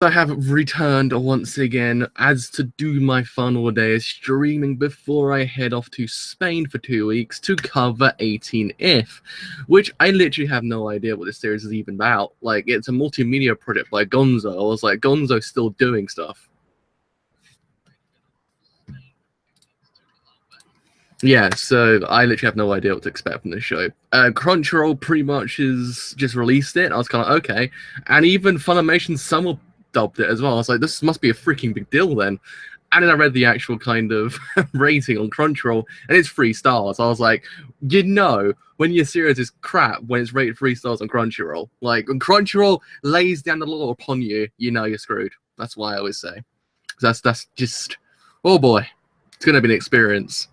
I have returned once again as to do my final day of streaming before I head off to Spain for 2 weeks to cover 18If, which I literally have no idea what this series is even about. Like, it's a multimedia project by Gonzo. I was like, Gonzo's still doing stuff. Yeah, so I literally have no idea what to expect from this show. Crunchyroll pretty much has just released it. I was kind of okay, and even Funimation Summer dubbed it as well. I was like, this must be a freaking big deal then. And then I read the actual kind of rating on Crunchyroll, and it's 3 stars. I was like, when your series is crap when it's rated 3 stars on Crunchyroll. Like, when Crunchyroll lays down the law upon you, you know you're screwed. That's why I always say. That's just, oh boy, it's gonna be an experience.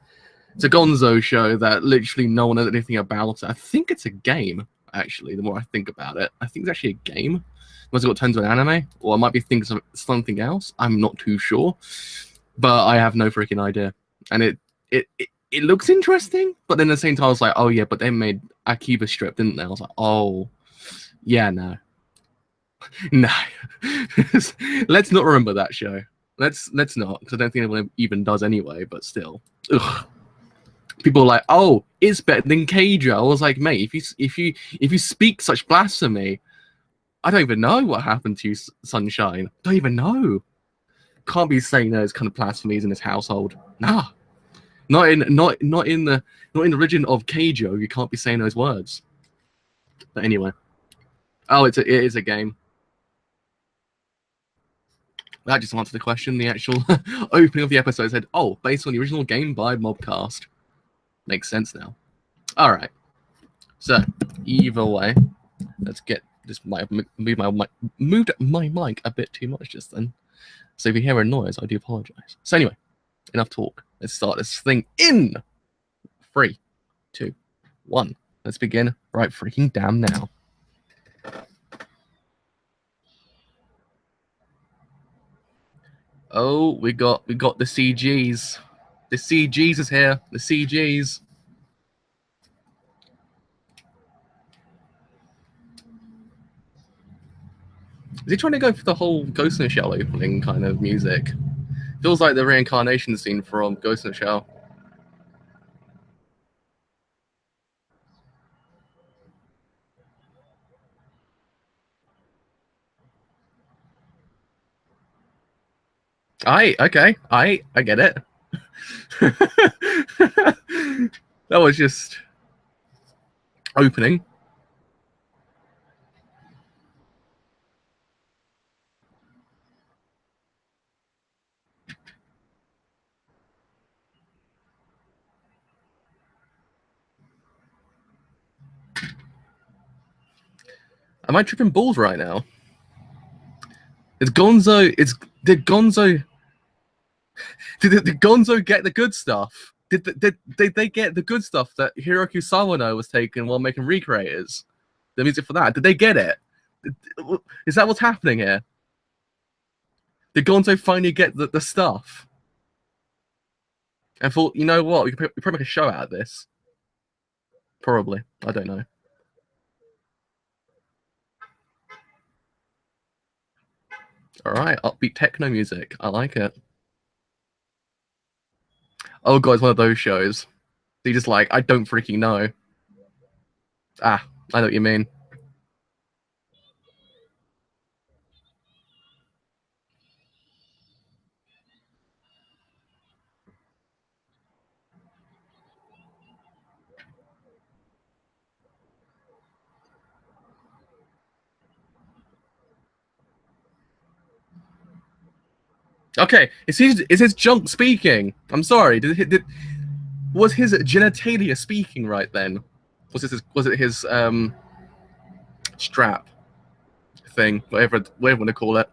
It's a Gonzo show that literally no one knows anything about. I think it's a game, actually, the more I think about it. I think it's actually a game. Must have got turned to an anime, or I might be thinking of something else. I'm not too sure. But I have no freaking idea. And it looks interesting, but then at the same time I was like, oh yeah, but they made Akiba Strip, didn't they? I was like, oh yeah, no. No. Let's not remember that show. Let's not, because I don't think anyone even does anyway, but still. Ugh. People are like, "Oh, it's better than Keijo." I was like, "Mate, if you speak such blasphemy, I don't even know what happened to you, Sunshine. Don't even know. Can't be saying those kind of blasphemies in this household. Nah, not in the religion of Keijo. You can't be saying those words." But anyway, oh, it is a game. That just answered the question. The actual opening of the episode said, "Oh, based on the original game by Mobcast." Makes sense now. All right. So either way, let's get this. Moved my mic a bit too much just then. So if you hear a noise, I do apologize. So anyway, enough talk. Let's start this thing in 3, 2, 1. Let's begin right freaking damn now. Oh, we got the CGs. The CGs is here. The CGs. Is he trying to go for the whole Ghost in the Shell opening kind of music? Feels like the reincarnation scene from Ghost in the Shell. Okay. I get it. That was just opening. Am I tripping balls right now? It's Gonzo. Did Gonzo? Did Gonzo get the good stuff? Did they get the good stuff that Hiroki Sawano was taking while making Recreators? The music for that. Did they get it? Is that what's happening here? Did Gonzo finally get the stuff? And thought, you know what, we could probably make a show out of this. Probably. I don't know. All right, upbeat techno music. I like it. Oh god, it's one of those shows. You just like, I don't freaking know. Ah, I know what you mean. Okay, is his junk speaking? I'm sorry. Was his genitalia speaking right then? Was it his strap thing, whatever you want to call it?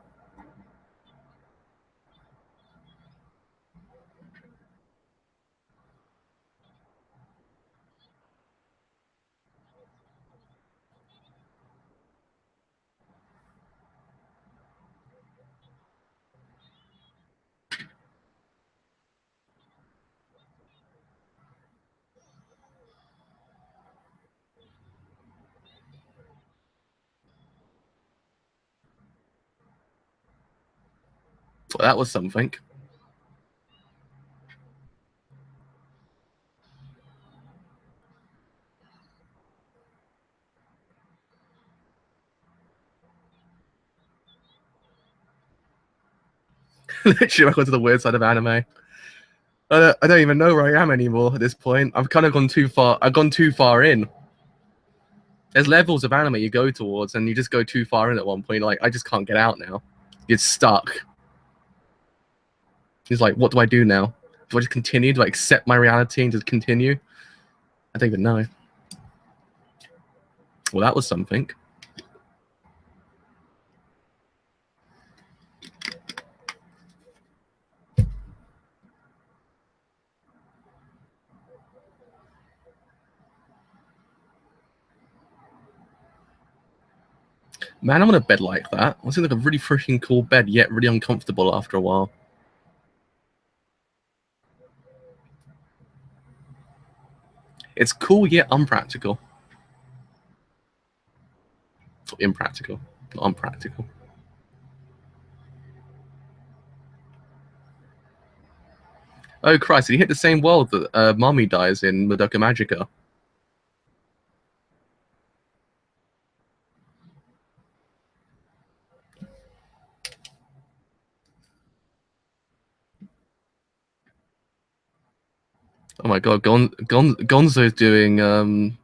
Well, that was something. Literally, back onto the weird side of anime. I don't even know where I am anymore at this point. I've kind of gone too far. I've gone too far in. There's levels of anime you go towards, and you just go too far in at one point. Like, I just can't get out now. You're stuck. He's like, what do I do now? Do I just continue? Do I accept my reality and just continue? I don't even know. Well, that was something. Man, I'm on a bed like that. I seems like a really freaking cool bed, yet really uncomfortable after a while. It's cool, yet unpractical. Impractical, not unpractical. Oh Christ, did he hit the same world that Mommy dies in Madoka Magica? Oh my god, Gonzo's doing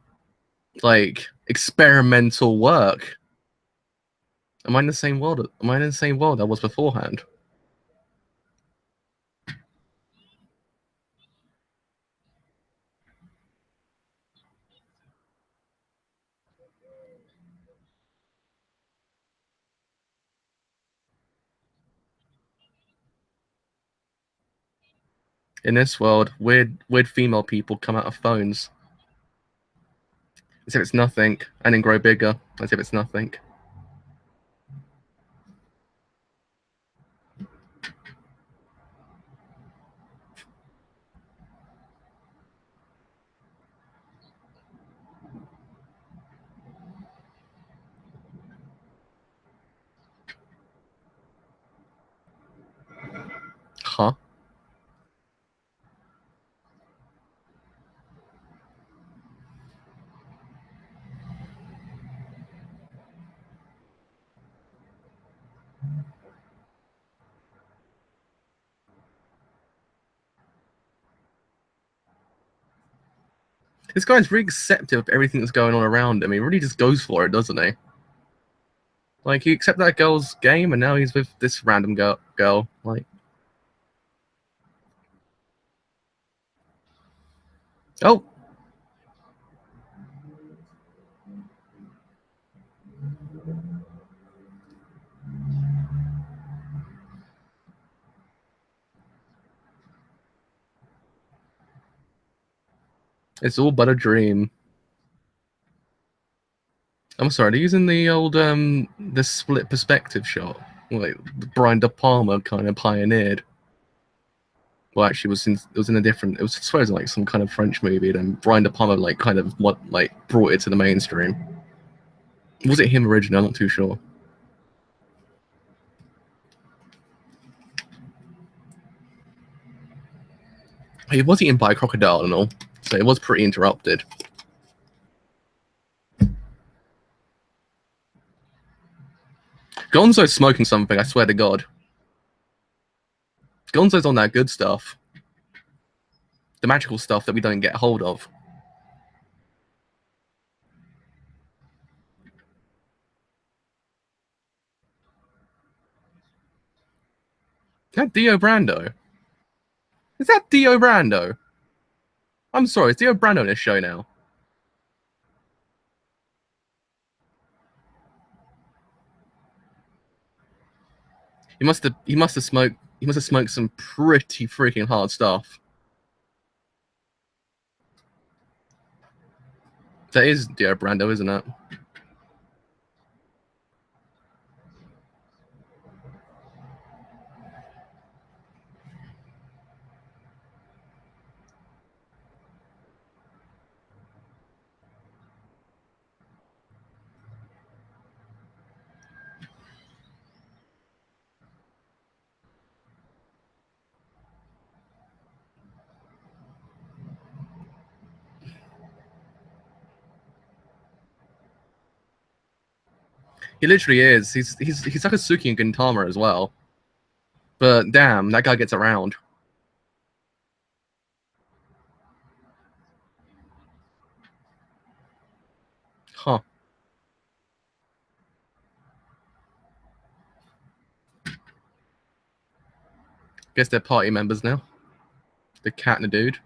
like experimental work. Am I in the same world? Am I in the same world I was beforehand? In this world, weird female people come out of phones. As if it's nothing, and then grow bigger, as if it's nothing. Huh? This guy's really accepting of everything that's going on around him. He really just goes for it, doesn't he? Like, he accepted that girl's game, and now he's with this random girl. Like, oh, it's all but a dream. I'm sorry, they're using the old the split perspective shot, like Brian De Palma kind of pioneered. Well, actually, it was in a different. It was supposed to like some kind of French movie. Then Brian De Palma like kind of brought it to the mainstream. Was it him originally? I'm not too sure. He was eaten by a crocodile and all, so it was pretty interrupted. Gonzo's smoking something, I swear to God. Gonzo's on that good stuff. The magical stuff that we don't get hold of. Is that Dio Brando? Is that Dio Brando? I'm sorry, is Dio Brando in this show now? He must have smoked some pretty freaking hard stuff. That is Dio Brando, isn't it? He literally is. He's like a Suki and Gintama as well. But damn, that guy gets around. Huh. Guess they're party members now. The cat and the dude.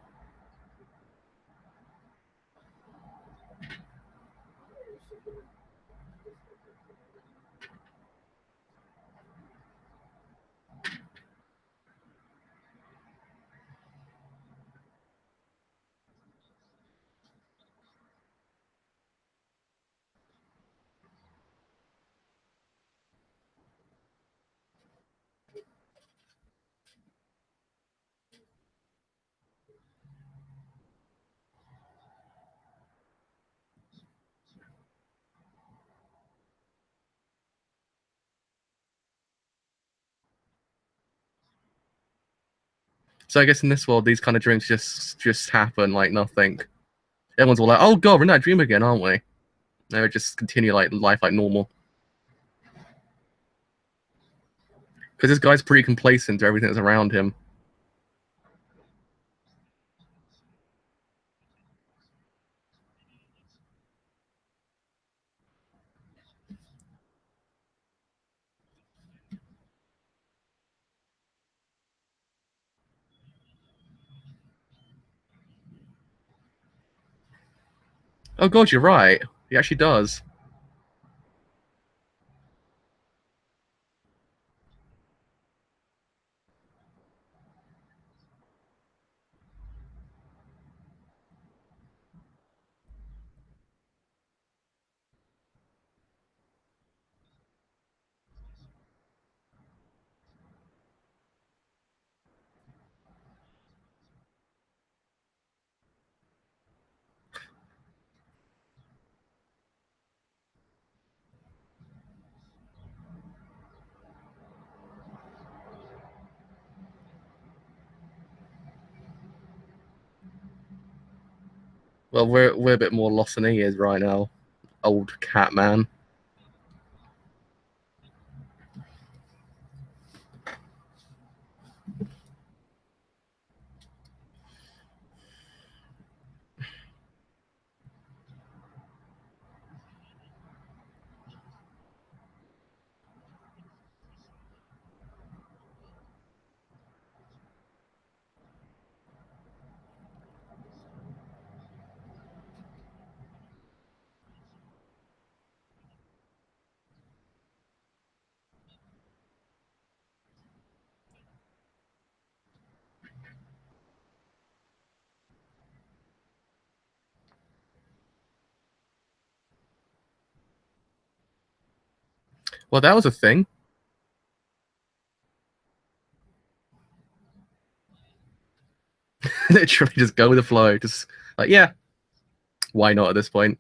So I guess in this world, these kind of dreams just happen like nothing. Everyone's all like, "Oh god, we're in that dream again, aren't we?" They would just continue like life like normal. Because this guy's pretty complacent to everything that's around him. Oh god, you're right. He actually does. Well, we're a bit more lost than he is right now. Old cat man. Well, that was a thing. Literally, just go with the flow. Just like, yeah, why not at this point?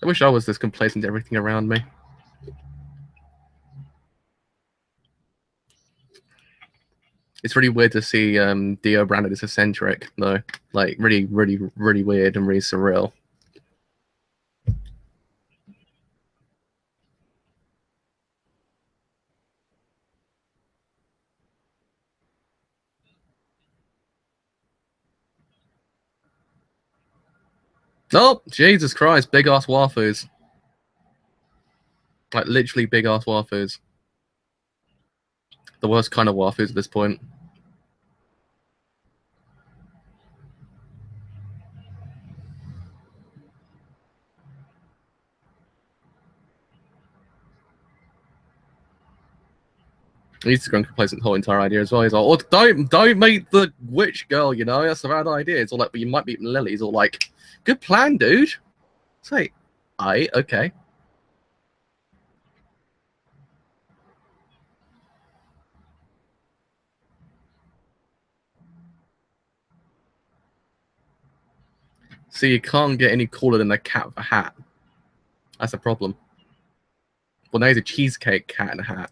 I wish I was this complacent to everything around me. It's really weird to see Dio branded as eccentric, though. Like, really, really, really weird and really surreal. Oh, Jesus Christ, big ass waifus. Like, literally big ass waifus. The worst kind of waifus at this point. He's gone complacent the whole entire idea as well. He's like, "Oh, don't meet the witch girl, you know, that's a bad idea." It's all like, "But you might meet Lily." He's all like, "Good plan, dude." It's like, okay. So you can't get any cooler than a cat with a hat. That's a problem. Well, now he's a cheesecake cat in a hat.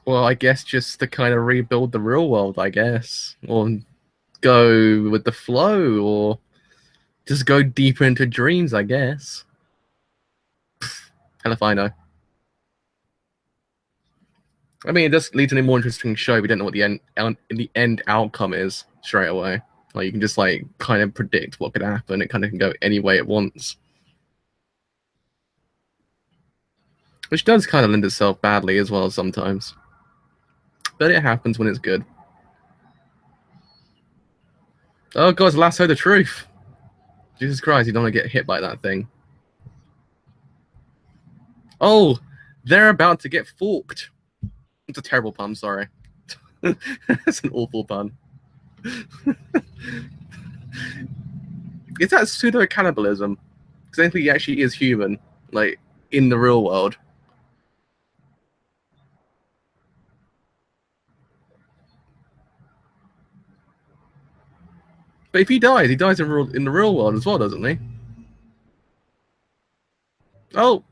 Well, I guess just to kind of rebuild the real world, I guess, or go with the flow, or just go deeper into dreams, I guess. Hell if I know. I mean, it does lead to a more interesting show. We don't know what the end outcome is straight away. Like you can just like kind of predict what could happen. It kind of can go any way it wants, which does kind of lend itself badly as well sometimes. But it happens when it's good. Oh god, lasso the truth. Jesus Christ, you don't want to get hit by that thing. Oh, they're about to get forked. It's a terrible pun, sorry. It's an awful pun. It's that pseudo cannibalism. Because I think he actually is human, like in the real world. But if he dies in the real world as well, doesn't he? Oh,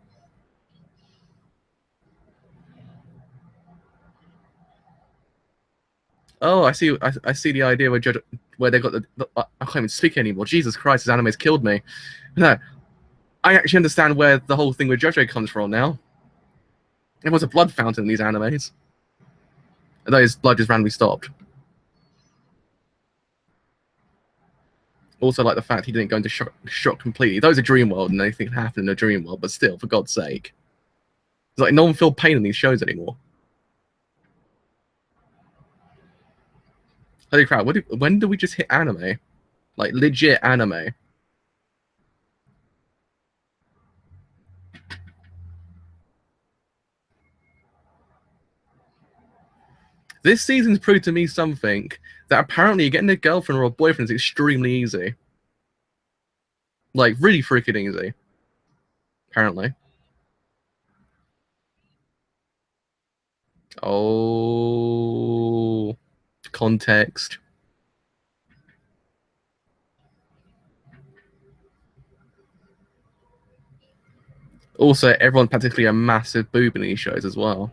oh, I see the idea where they got I can't even speak anymore. Jesus Christ, this anime's killed me. No, I actually understand where the whole thing with JoJo comes from now. There was a blood fountain in these animes. Although his blood just randomly stopped. Also, like the fact he didn't go into shock completely. That was a dream world, and anything can happen in a dream world. But still, for God's sake, it's like no one feel pain in these shows anymore. Holy crap! When did we just hit anime? Like legit anime. This season's proved to me something that apparently getting a girlfriend or a boyfriend is extremely easy. Like really freaking easy. Apparently. Oh, context. Also, everyone's practically a massive boob in these shows as well.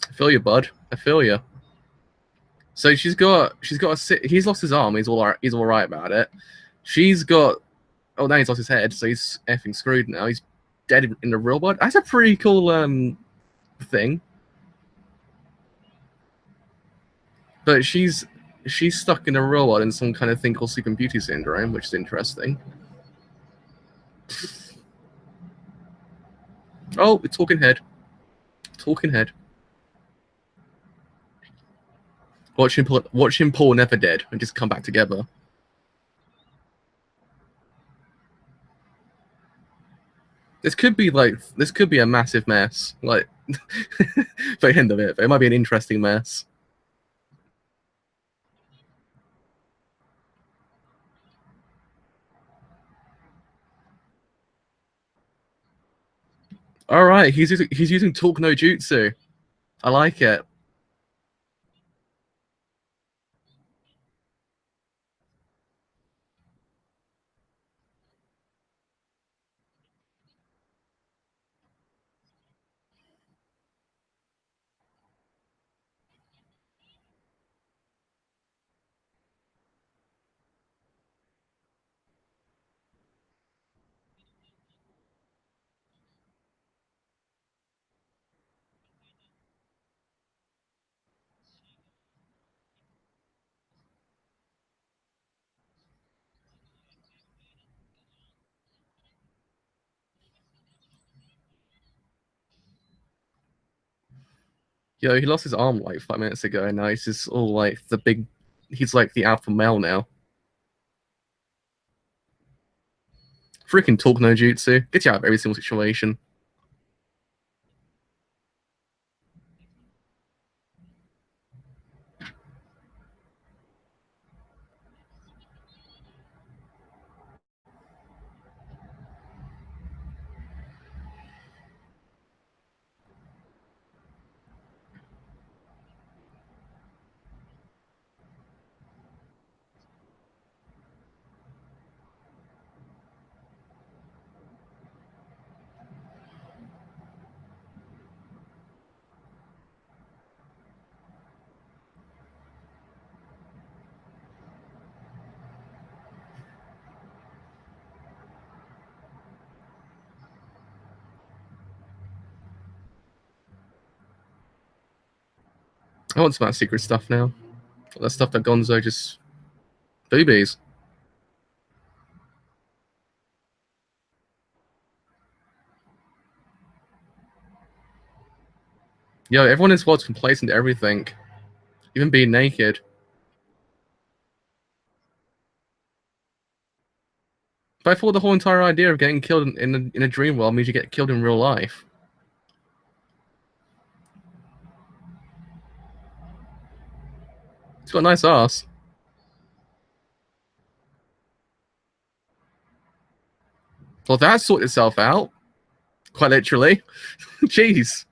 I feel you, bud. I feel you. So he's lost his arm. He's all right about it. She's got oh now he's lost his head, so he's effing screwed now. He's dead in the real world. That's a pretty cool thing. But she's stuck in the real world in some kind of thing called Sleeping Beauty syndrome, which is interesting. Oh, it's talking head. Talking head. Watch him pull Never Dead and just come back together. This could be a massive mess. Like for the end of it, but it might be an interesting mess. All right, he's using talk no jutsu. I like it. Yo, he lost his arm like 5 minutes ago, and now he's just all like the big. He's like the alpha male now. Freaking talk no jutsu. Gets you out of every single situation. I want some of that secret stuff now. That stuff that Gonzo just boobies. Yo, everyone in this world's complacent to everything, even being naked. But I thought the whole entire idea of getting killed in a dream world means you get killed in real life. It's got a nice ass. Well, that sorted itself out. Quite literally. Jeez.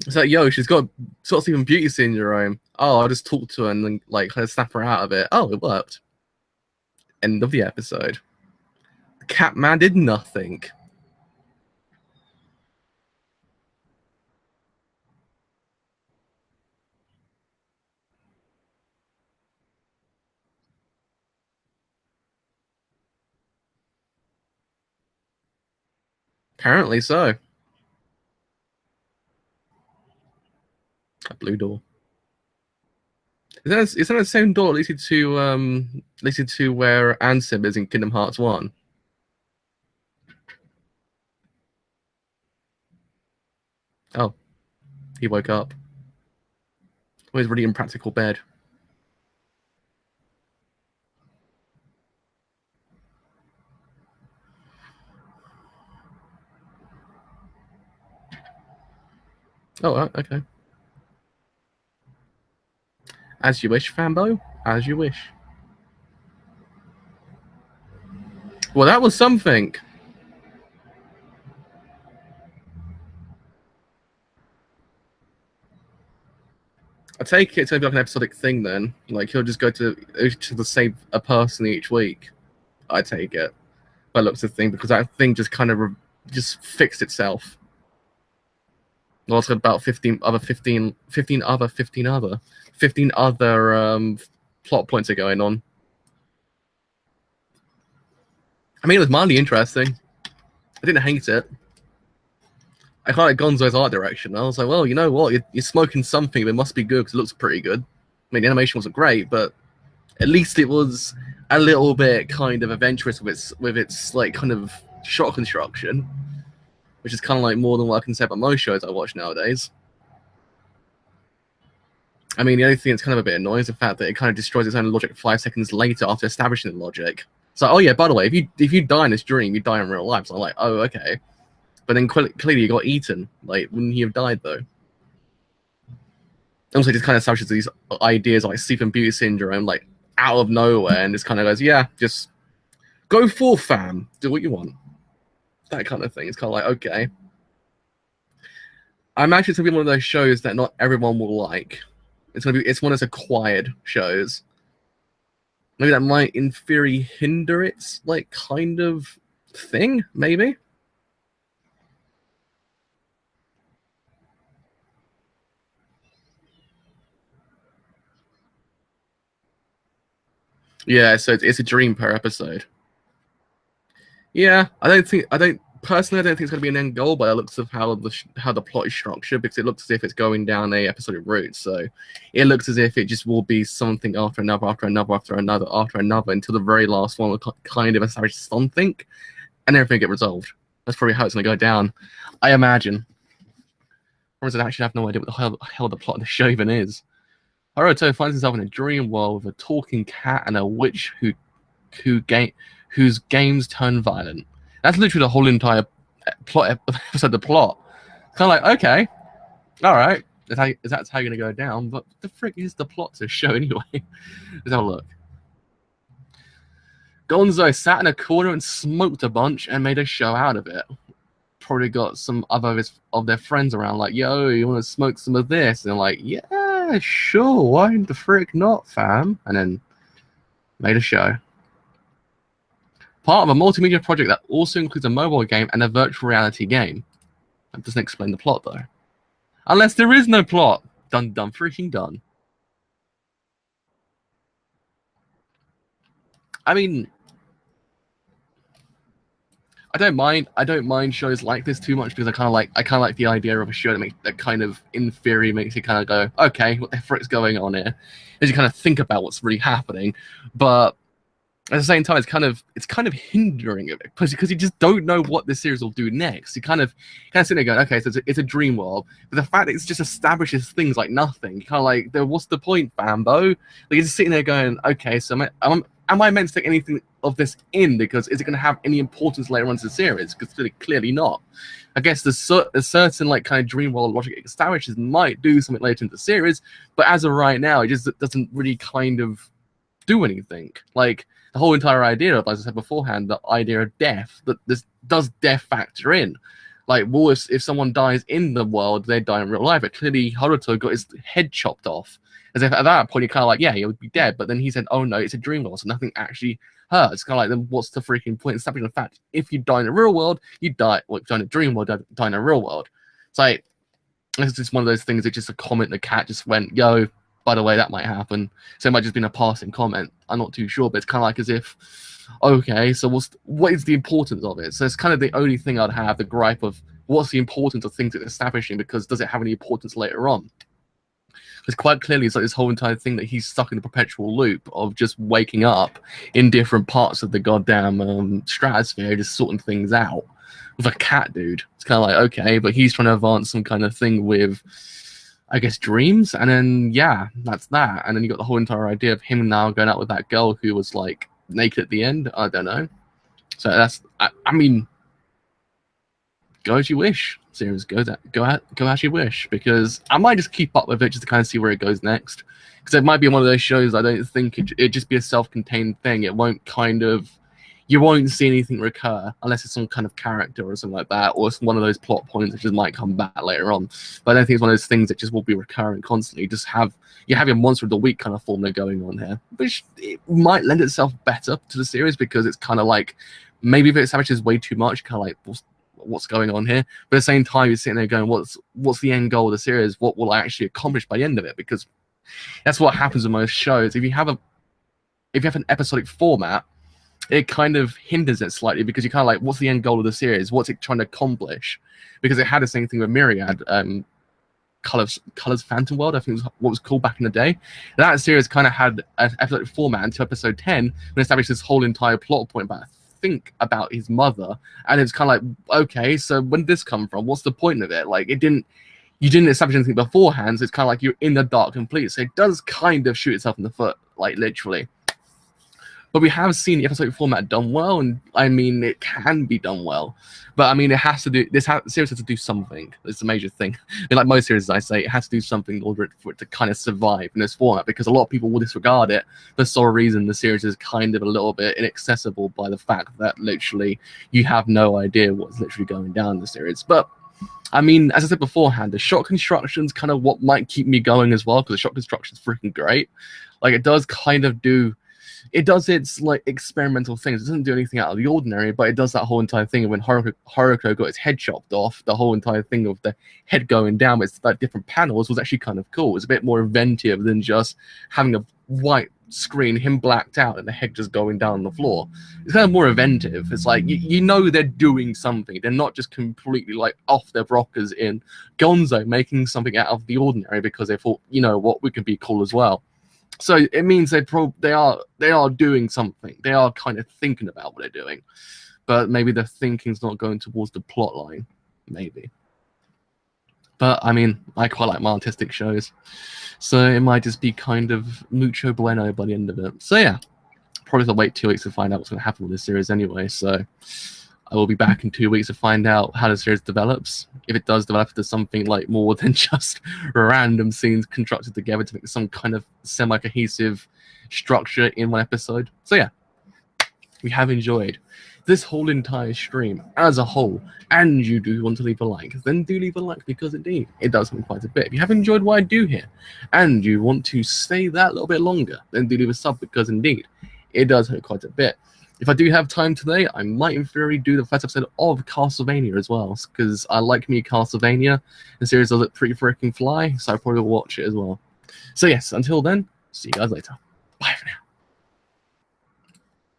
It's like, yo, she's got sort of even beauty syndrome. Oh, I'll just talk to her and then like kind of snap her out of it. Oh, it worked. End of the episode. The Catman did nothing. Apparently so. A blue door. Is that the same door leading to where Ansem is in Kingdom Hearts 1? Oh, he woke up. Oh, he's really impractical bed. Oh, okay. As you wish, Fambo. As you wish. Well, that was something. I take it to be like an episodic thing then. Like he'll just go to the same a person each week. I take it. By looks of the thing, because that thing just kind of just fixed itself. Well, it's got about 15 other plot points are going on. I mean, it was mildly interesting. I didn't hate it. I kind of like Gonzo's art direction. I was like, well, you know what? You're smoking something, but it must be good because it looks pretty good. I mean, the animation wasn't great, but at least it was a little bit kind of adventurous with its like kind of shot construction, which is kind of like more than what I can say about most shows I watch nowadays. I mean, the only thing that's kind of a bit annoying is the fact that it kind of destroys its own logic 5 seconds later after establishing the logic. So, oh yeah, by the way, if you die in this dream, you die in real life. So I'm like, oh, okay. But then clearly you got eaten. Like, wouldn't he have died though? Also, just kind of establishes these ideas like sleep and beauty syndrome, like out of nowhere, and just kind of goes, yeah, just go forth, fam. Do what you want. That kind of thing. It's kind of like, okay. I imagine it's gonna be one of those shows that not everyone will like. It's one of those acquired shows. Maybe that might, in theory, hinder its like kind of thing. Maybe. Yeah, so it's a dream per episode. Yeah, I don't personally I don't think it's going to be an end goal, by the looks of how the plot is structured, because it looks as if it's going down a episodic route. So it looks as if it just will be something after another, after another, after another, after another, until the very last one will kind of establish something, and everything get resolved. That's probably how it's going to go down, I imagine. Promise I actually have no idea what the hell the plot of the show even is. Haruto finds himself in a dream world with a talking cat and a witch whose games turn violent. That's literally the whole entire plot episode. The plot. Kind of like, okay, all right, that's how you're gonna go down. But the frick is the plot to the show anyway? Let's have a look. Gonzo sat in a corner and smoked a bunch and made a show out of it. Probably got some other of their friends around, like, yo, you want to smoke some of this? And they're like, yeah, sure, why the frick not, fam? And then made a show. Part of a multimedia project that also includes a mobile game and a virtual reality game. That doesn't explain the plot, though. Unless there is no plot. Done, freaking done. I mean, I don't mind shows like this too much because I kind of like the idea of a show that kind of, in theory, makes you kind of go, okay, what the frick's going on here? As you kind of think about what's really happening, but at the same time, it's kind of hindering it because you just don't know what this series will do next. You kind of sit there going, okay, so it's a dream world, but the fact that it just establishes things like nothing, you kind of like, what's the point, Bambo? Like, you're just sitting there going, okay, so am I meant to take anything of this in? Because is it going to have any importance later on to the series? Because clearly not. I guess the certain like kind of dream world logic it establishes might do something later in the series, but as of right now, it just doesn't really kind of do anything. Like, the whole entire idea of, as I said beforehand, the idea of death, that this does death factor in. Like, well, if someone dies in the world, they die in real life. But clearly, Haruto got his head chopped off. As if at that point, you're kind of like, yeah, he would be dead. But then he said, oh no, it's a dream world, so nothing actually hurts. It's kind of like, then what's the freaking point? Establishing the fact, if you die in the real world, you die. Well, if you die in a dream world, die in the real world. It's like, it's just one of those things. It's just a comment the cat just went, yo, by the way, that might happen. So it might just been a passing comment. I'm not too sure, but it's kind of like as if, okay, so what is the importance of it? So it's kind of the only thing I'd have, the gripe of what's the importance of things it's establishing, because does it have any importance later on? Because quite clearly it's like this whole entire thing that he's stuck in a perpetual loop of just waking up in different parts of the goddamn stratosphere, just sorting things out with a cat dude. It's kind of like, okay, but he's trying to advance some kind of thing with, I guess, dreams, and then yeah, that's that. And then you got the whole entire idea of him now going out with that girl who was like naked at the end. I don't know. So that's, I mean, go as you wish. Series, go as you wish, because I might just keep up with it just to kind of see where it goes next. Because it might be one of those shows I don't think it'd just be a self-contained thing. It won't kind of, you won't see anything recur unless it's some kind of character or something like that, or it's one of those plot points that just might come back later on. But I don't think it's one of those things that just will be recurring constantly. Just you have your monster of the week kind of formula going on here, which it might lend itself better to the series, because it's kind of like, maybe if it establishes way too much, kind of like, what's going on here? But at the same time, you're sitting there going, what's the end goal of the series? What will I actually accomplish by the end of it? Because that's what happens with most shows. If you have an episodic format, it kind of hinders it slightly, because you're kind of like, what's the end goal of the series? What's it trying to accomplish? Because it had the same thing with Myriad, Colors Phantom World, I think was what was called back in the day. That series kind of had an episodic format until episode 10, when it established this whole entire plot point about his mother, and it's kind of like, okay, so when did this come from? What's the point of it? Like, you didn't establish anything beforehand, so it's kind of like you're in the dark completely. So it does kind of shoot itself in the foot, like literally. But we have seen the episode format done well, and I mean, it can be done well. But I mean, it has to do, series has to do something. It's a major thing. And like most series, I say, it has to do something in order for it to kind of survive in this format, because a lot of people will disregard it for some reason. The series is kind of a little bit inaccessible by the fact that literally you have no idea what's literally going down in the series. But I mean, as I said beforehand, the shot construction's kind of what might keep me going as well, because the shot construction's freaking great. Like, it does kind of do, it does its like experimental things. It doesn't do anything out of the ordinary, but it does that whole entire thing of when Haruko got his head chopped off. The whole entire thing of the head going down with like different panels was actually kind of cool. It was a bit more inventive than just having a white screen, him blacked out, and the head just going down on the floor. It's kind of more inventive. It's like you know they're doing something. They're not just completely like off their rockers in Gonzo making something out of the ordinary because they thought, you know what, we could be cool as well. So it means they are doing something. They are kind of thinking about what they're doing, but maybe their thinking's not going towards the plot line. Maybe. But I mean, I quite like my artistic shows, so it might just be kind of mucho bueno by the end of it. So yeah, probably have to wait 2 weeks to find out what's going to happen with this series anyway. So I will be back in 2 weeks to find out how the series develops. If it does develop into something like more than just random scenes constructed together to make some kind of semi-cohesive structure in one episode. So yeah, we have enjoyed this whole entire stream as a whole, and you do want to leave a like, then do leave a like, because indeed it does help quite a bit. If you have enjoyed what I do here and you want to stay that little bit longer, then do leave a sub, because indeed it does help quite a bit. If I do have time today, I might in theory do the first episode of Castlevania as well, because I like me Castlevania. The series does it pretty freaking fly, so I probably will watch it as well. So yes, until then, see you guys later.